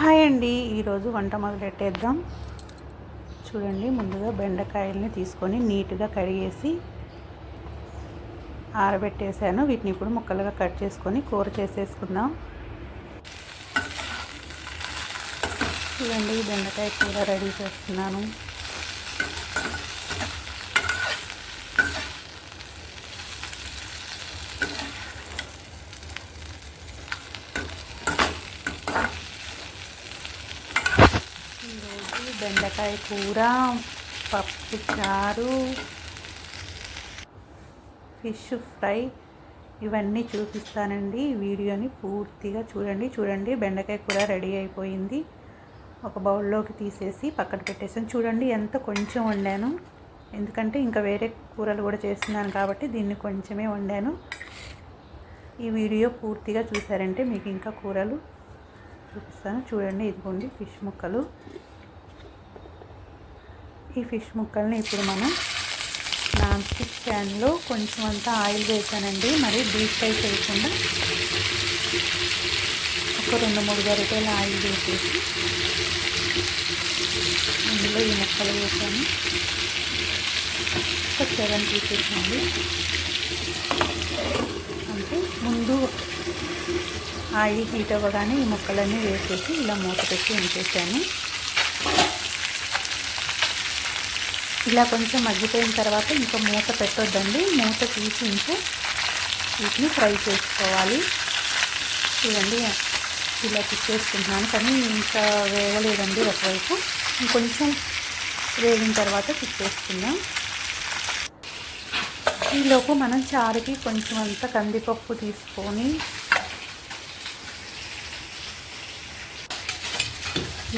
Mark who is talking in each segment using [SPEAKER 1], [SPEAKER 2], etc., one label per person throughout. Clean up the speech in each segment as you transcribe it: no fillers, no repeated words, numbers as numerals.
[SPEAKER 1] Hi అండి, ఈరోజు వంట మొదలెట్టేద్దాం. చూడండి, ముందుగా బెండకాయల్ని తీసుకొని నీట్గా కడిగేసి ఆరబెట్టేసాను. వీటిని ఇప్పుడు ముక్కలుగా కట్ చేసుకొని కూర చేసేసుకుందాం. చూడండి, బెండకాయ కూర రెడీ చేస్తున్నాను. ఈరోజు బెండకాయ కూర, పప్పు చారు, ఫిష్ ఫ్రై ఇవన్నీ చూపిస్తానండి. వీడియోని పూర్తిగా చూడండి. బెండకాయ కూర రెడీ అయిపోయింది. ఒక బౌల్లోకి తీసేసి పక్కన పెట్టేసాను. చూడండి, ఎంత కొంచెం వండాను, ఎందుకంటే ఇంకా వేరే కూరలు కూడా చేస్తున్నాను కాబట్టి దీన్ని కొంచెమే వండాను. ఈ వీడియో పూర్తిగా చూసారంటే మీకు ఇంకా కూరలు చూపిస్తాను. చూడండి, ఇదిగోండి ఫిష్ ముక్కలు. ఈ ఫిష్ ముక్కల్ని ఇప్పుడు మనం నాన్ స్టిక్ ప్యాన్లో కొంచెం అంతా ఆయిల్ వేసానండి. మరి డీప్ ఫ్రై చేయకుండా ఒక 2-3 గరిటెల ఆయిల్ వేసేసి అందులో ఈ ముక్కలు వేసాను. ఒక 7 పీసెస్ అండి. అంటే ముందు ఆయిల్ హీట్ అవ్వగానే ఈ ముక్కలన్నీ వేసేసి ఇలా మూత పెట్టి ఉంచేసాను. ఇలా కొంచెం మగ్గిపోయిన తర్వాత ఇంకా మూత పెట్టొద్దండి. మూత తీసి ఇంకా వీటిని ఫ్రై చేసుకోవాలి. చూడండి, ఇలా తిప్పేసుకుంటున్నాను, కానీ ఇంకా వేగలేదండి. ఒకవైపు ఇంకొంచెం వేగిన తర్వాత తిప్పేసుకుందాం. ఈలోపు మనం చారుకి కొంచెం అంతా కందిపప్పు తీసుకొని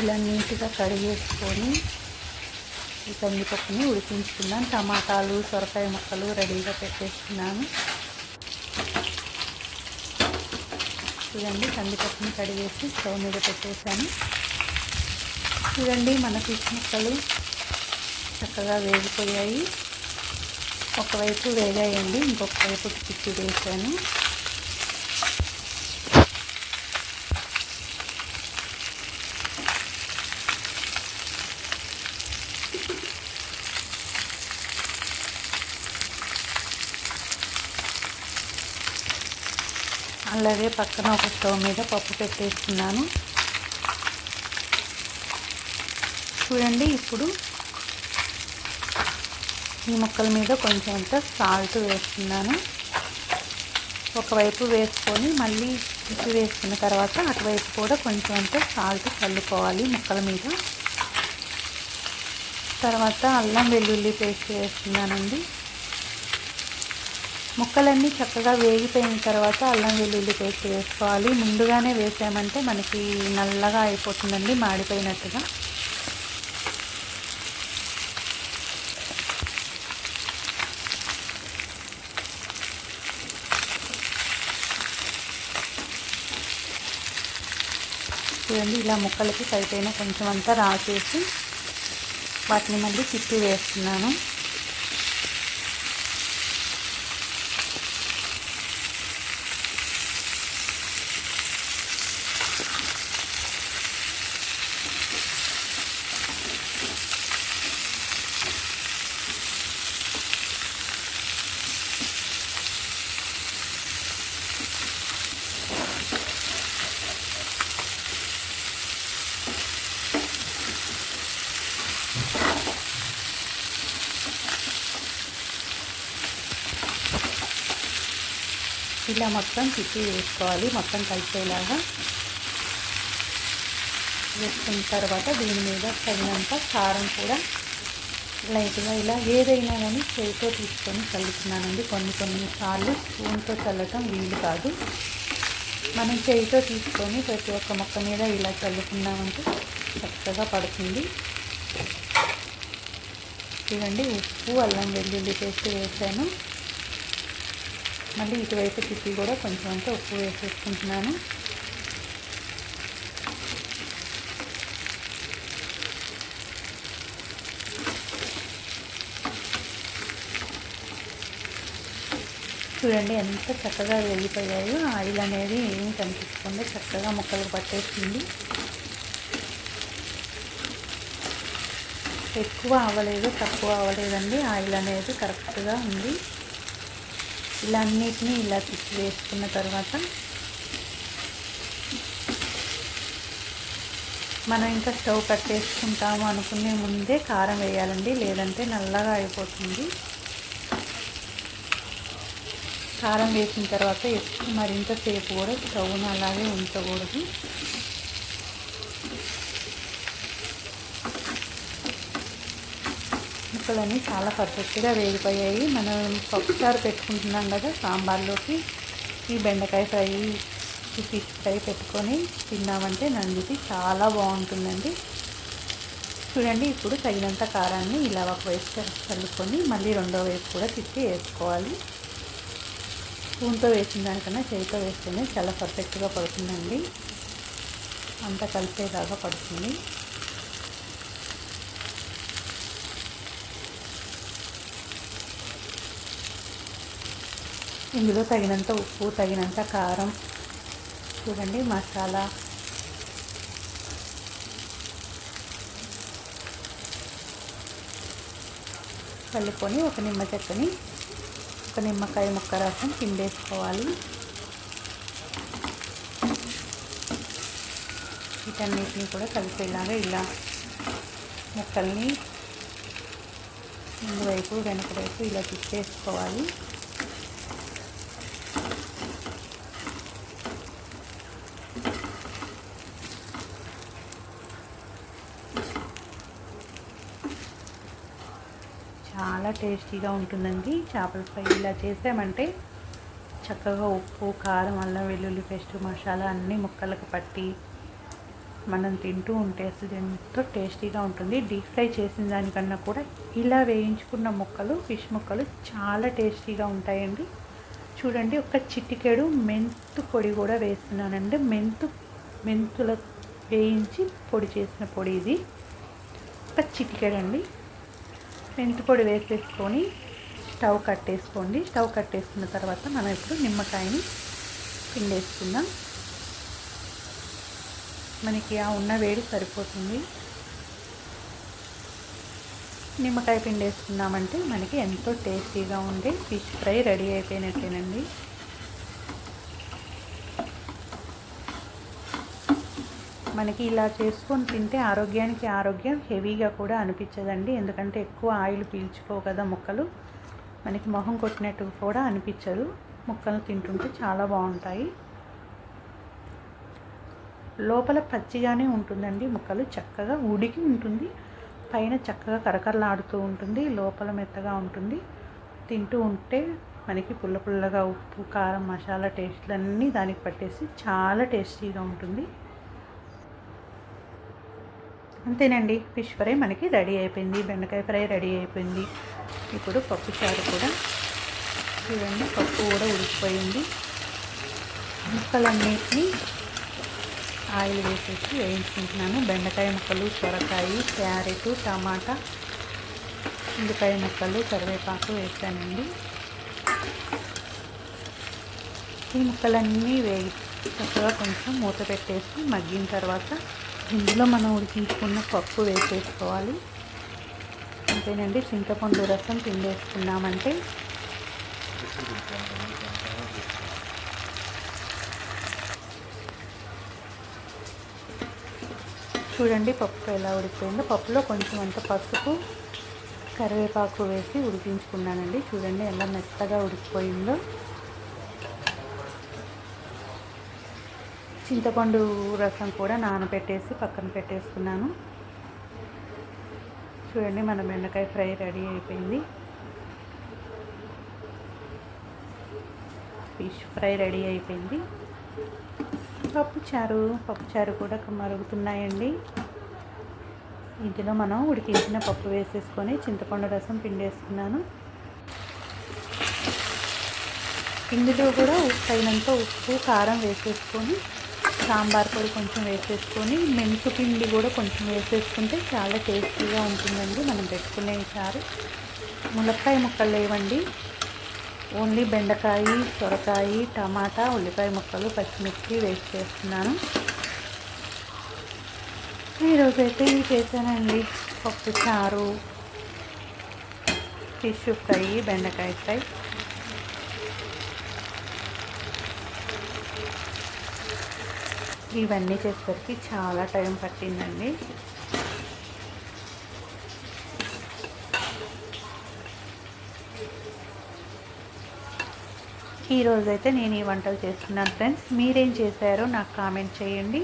[SPEAKER 1] ఇలా నీట్గా కడిగేసుకొని ఈ కందిపప్పుని ఉడికించుకుందాం. టమాటాలు, సొరకాయ ముక్కలు రెడీగా పెట్టేసుకున్నాను. చూడండి, కందిపప్పుని కడిగేసి స్టవ్ మీద పెట్టేశాను. చూడండి, మన ఫిష్ ముక్కలు చక్కగా వేగిపోయాయి. ఒకవైపు వేగాయండి, ఇంకొక వైపు తిప్పి వేసాను. అలాగే పక్కన ఒక స్టవ్ మీద పప్పు పెట్టేస్తున్నాను. చూడండి, ఇప్పుడు ఈ ముక్కల మీద కొంచెం అంత సాల్ట్ వేస్తున్నాను. ఒకవైపు వేసుకొని మళ్ళీ తిప్పి వేసుకున్న తర్వాత అటువైపు కూడా కొంచెం అంత సాల్ట్ చల్లుకోవాలి ముక్కల మీద. తర్వాత అల్లం వెల్లుల్లి పేస్ట్ వేస్తున్నానండి. ముక్కలన్నీ చక్కగా వేగిపోయిన తర్వాత అల్లం వెల్లుల్లి పేస్ట్ వేసుకోవాలి. ముందుగానే వేసామంటే మనకి నల్లగా అయిపోతుందండి, మాడిపోయినట్టుగా. చూడండి, ఇలా ముక్కలకి సరిపోయిన కొంచెం అంతా రాసేసి వాటిని మళ్ళీ తిప్పి వేస్తున్నాను. ఇలా మొత్తం తిప్పి వేసుకోవాలి, మొత్తం కలిసేలాగా వేసుకున్న తర్వాత దీని మీద తగినంత కారం కూడా లైట్గా ఇలా ఏదైనా కానీ చేతితో తీసుకొని చల్లుతున్నానండి. కొన్ని సార్లు స్పూన్తో చల్లటం వీలు కాదు. మనం చేతితో తీసుకొని ప్రతి ఒక్క మొక్క మీద ఇలా చల్లుకున్నామంటే చక్కగా పడుతుంది. చూడండి, ఉప్పు, అల్లం వెల్లుల్లి పేస్ట్ వేసాను. మళ్ళీ ఇటువైపు తిప్పి కూడా కొంచెం అంతా ఉప్పు వేసేసుకుంటున్నాను. చూడండి, ఎంత చక్కగా వేగిపోయాయో. ఆయిల్ అనేది ఏమి కనిపించకుండా చక్కగా ముక్కలు పట్టేసింది. ఎక్కువ అవ్వలేదు, తక్కువ అవ్వలేదండి. ఆయిల్ అనేది కరెక్ట్గా ఉంది. ఇలా అన్నిటినీ ఇలా తిప్పి వేసుకున్న తర్వాత మనం ఇంకా స్టవ్ కట్టేసుకుంటాము అనుకునే ముందే కారం వేయాలండి, లేదంటే నల్లగా అయిపోతుంది. కారం వేసిన తర్వాత మరింత సేపు కూడా స్టవ్ను అలాగే ఉంచకూడదు. ముక్కలన్నీ చాలా పర్ఫెక్ట్గా వేగిపోయాయి. మనం పప్పుచారు పెట్టుకుంటున్నాం కదా సాంబార్లోకి, ఈ బెండకాయ ఫ్రై, ఈ ఫిష్ ఫ్రై పెట్టుకొని తిన్నామంటే నందిది చాలా బాగుంటుందండి. చూడండి, ఇప్పుడు తగినంత కారాన్ని ఇలా ఒకవైపు చల్లుకొని మళ్ళీ రెండో వైపు కూడా తిప్పి వేసుకోవాలి. స్పూన్తో వేసిన దానికన్నా చేయితో వేస్తేనే చాలా పర్ఫెక్ట్గా పడుతుందండి, అంతా కలిసేలాగా పడుతుంది. ఇందులో తగినంత ఉప్పు, తగినంత కారం, చూడండి మసాలా, కలుపుకొని ఒక నిమ్మ చెక్కని, ఒక నిమ్మకాయ ముక్క రసం పిండేసుకోవాలి. వీటన్నిటిని కూడా కలిపేలాగా ఇలా ముక్కల్ని ముందు వైపు వెనక వైపు ఇలా తిప్పేసుకోవాలి. చాలా టేస్టీగా ఉంటుందండి చేపల ఫ్రై. ఇలా చేసామంటే చక్కగా ఉప్పు, కారం, అల్లం వెల్లుల్లి పేస్ట్, మసాలా అన్నీ ముక్కలకు పట్టి మనం తింటూ ఉంటే అసలు ఎంతో టేస్టీగా ఉంటుంది. డీప్ ఫ్రై చేసిన దానికన్నా కూడా ఇలా వేయించుకున్న ముక్కలు, ఫిష్ ముక్కలు చాలా టేస్టీగా ఉంటాయండి. చూడండి, ఒక చిటికెడు మెంతు పొడి కూడా వేస్తున్నానండి. మెంతుల వేయించి పొడి చేసిన పొడి ఇది, ఒక చిటికెడండి. మెంతి పొడి వేసేసుకొని స్టవ్ కట్టేసుకోండి. స్టవ్ కట్టేసుకున్న తర్వాత మనం ఇప్పుడు నిమ్మకాయని పిండేసుకుందాం. మనకి ఆ ఉన్న వేడి సరిపోతుంది. నిమ్మకాయ పిండేసుకున్నామంటే మనకి ఎంతో టేస్టీగా ఉండే ఫిష్ ఫ్రై రెడీ అయిపోయినట్టేనండి. మనకి ఇలా చేసుకొని తింటే ఆరోగ్యానికి ఆరోగ్యం, హెవీగా కూడా అనిపించదండి. ఎందుకంటే ఎక్కువ ఆయిల్ పీల్చుకో కదా ముక్కలు, మనకి మొహం కొట్టినట్టు కూడా అనిపించదు. ముక్కలు తింటుంటే చాలా బాగుంటాయి. లోపల పచ్చిగానే ఉంటుందండి, ముక్కలు చక్కగా ఉడికి ఉంటుంది, పైన చక్కగా కరకరలాడుతూ ఉంటుంది, లోపల మెత్తగా ఉంటుంది. తింటూ ఉంటే మనకి పుల్ల పుల్లగా ఉప్పు, కారం, మసాలా టేస్ట్లన్నీ దానికి పట్టేసి చాలా టేస్టీగా ఉంటుంది. అంతేనండి, ఫిష్ ఫ్రై మనకి రెడీ అయిపోయింది, బెండకాయ ఫ్రై రెడీ అయిపోయింది. ఇప్పుడు పప్పు చారు కూడా చూడండి, పప్పు కూడా ఉడికిపోయింది. ముక్కలన్నిటినీ ఆయిల్ వేసేసి వేయించుకుంటున్నాను. బెండకాయ ముక్కలు, సొరకాయ, క్యారెట్, టమాటా, ఉల్లిపాయ ముక్కలు, కరివేపాకు వేసానండి. ఈ ముక్కలన్నీ వేగి చక్కగా కొంచెం మూత పెట్టేసి మగ్గిన తర్వాత ఇందులో మనం ఉడికించుకున్న పప్పు వేసేసుకోవాలి. అంతేనండి, చింతపండు రసం పిండేసుకున్నామంటే చూడండి పప్పు ఎలా ఉడికిపోయిందో. పప్పులో కొంచెం అంత పసుపు, కరివేపాకు వేసి ఉడికించుకున్నానండి. చూడండి ఎలా మెత్తగా ఉడికిపోయిందో. చింతపండు రసం కూడా నానబెట్టేసి పక్కన పెట్టేసుకున్నాను. చూడండి, మన బెండకాయ ఫ్రై రెడీ అయిపోయింది. ఫిష్ ఫ్రై రెడీ అయిపోయింది. పప్పుచారు కూడా మరుగుతున్నాయండి. ఇందులో మనం ఉడికించిన పప్పు వేసేసుకొని చింతపండు రసం పిండేసుకున్నాను. ఇందులో కూడా తగినంత ఉప్పు, కారం వేసేసుకొని, సాంబార్ పొడి కొంచెం వేసేసుకొని, మెంతు పిండి కూడా కొంచెం వేసేసుకుంటే చాలా టేస్టీగా ఉంటుందండి మనం పెట్టుకునే చారు. ములక్కాయ ముక్కలు లేవండి, ఓన్లీ బెండకాయ, సొరకాయ, టమాటా, ఉల్లిపాయ ముక్కలు, పచ్చిమిర్చి వేసి చేస్తున్నాను. ఈరోజైతే ఇవి చేశానండి. పప్పు చారు, ఫిష్ ఫ్రై, బెండకాయ ఫ్రై. ఇవన్నీ చేసేసరికి చాలా టైం పట్టిందండి. ఈరోజైతే నేను ఈ వంటలు చేస్తున్నాను ఫ్రెండ్స్. మీరేం చేశారో నాకు కామెంట్ చేయండి.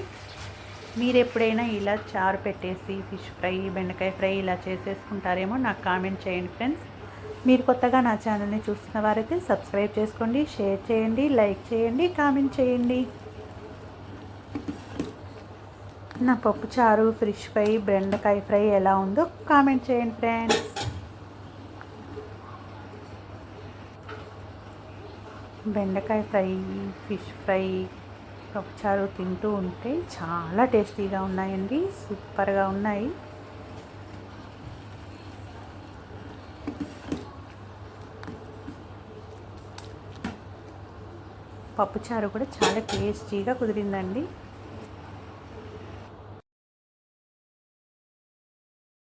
[SPEAKER 1] మీరు ఎప్పుడైనా ఇలా చారు పెట్టేసి ఫిష్ ఫ్రై, బెండకాయ ఫ్రై ఇలా చేసేసుకుంటారేమో నాకు కామెంట్ చేయండి ఫ్రెండ్స్. మీరు కొత్తగా నా ఛానల్ని చూస్తున్న వారైతే సబ్స్క్రైబ్ చేసుకోండి, షేర్ చేయండి, లైక్ చేయండి, కామెంట్ చేయండి. నా పప్పు చారు, ఫిష్ ఫ్రై, బెండకాయ ఫ్రై ఎలా ఉందో కామెంట్ చేయండి ఫ్రెండ్స్. బెండకాయ ఫ్రై, ఫిష్ ఫ్రై, పప్పుచారు తింటూ ఉంటే చాలా టేస్టీగా ఉన్నాయండి. సూపర్గా ఉన్నాయి. పప్పుచారు కూడా చాలా టేస్టీగా కుదిరిందండి.